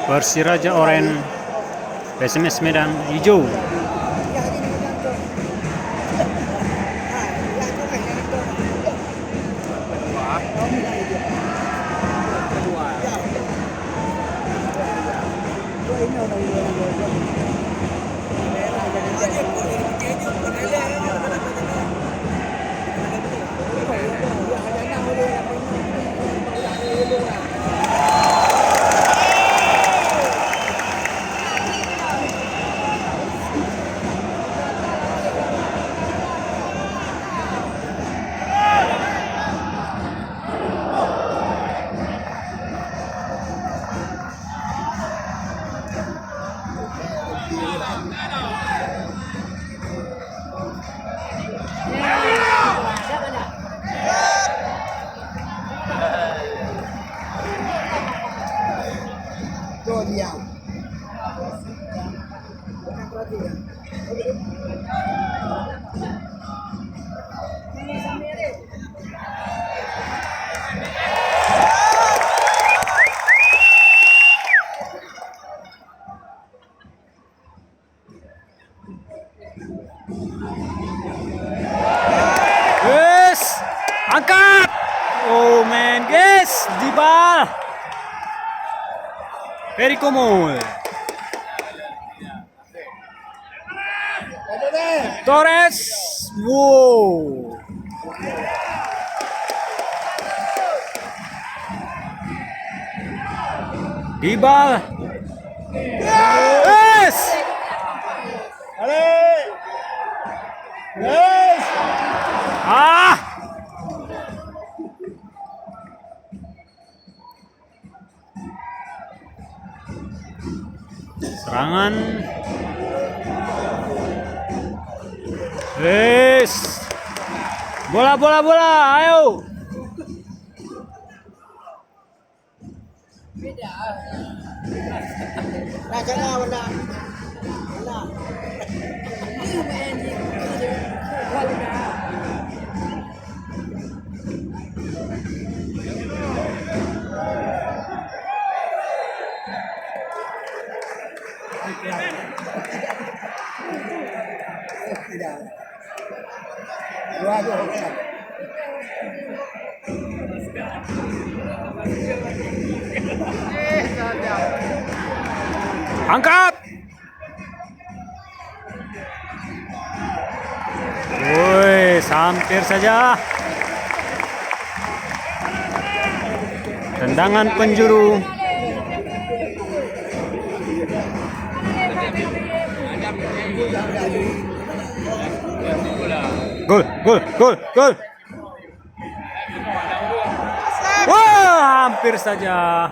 Persiraja oranye, PSMS Medan hijau. Yes, angkat. Oh man, guys, di bal. Very cool. Torres, wow. Di bal. Yes. Yes. Ah. Serangan. Yes. Bola, ayo. Angkat. Woi, hampir saja. Tendangan penjuru. Gol. Wah, hampir saja.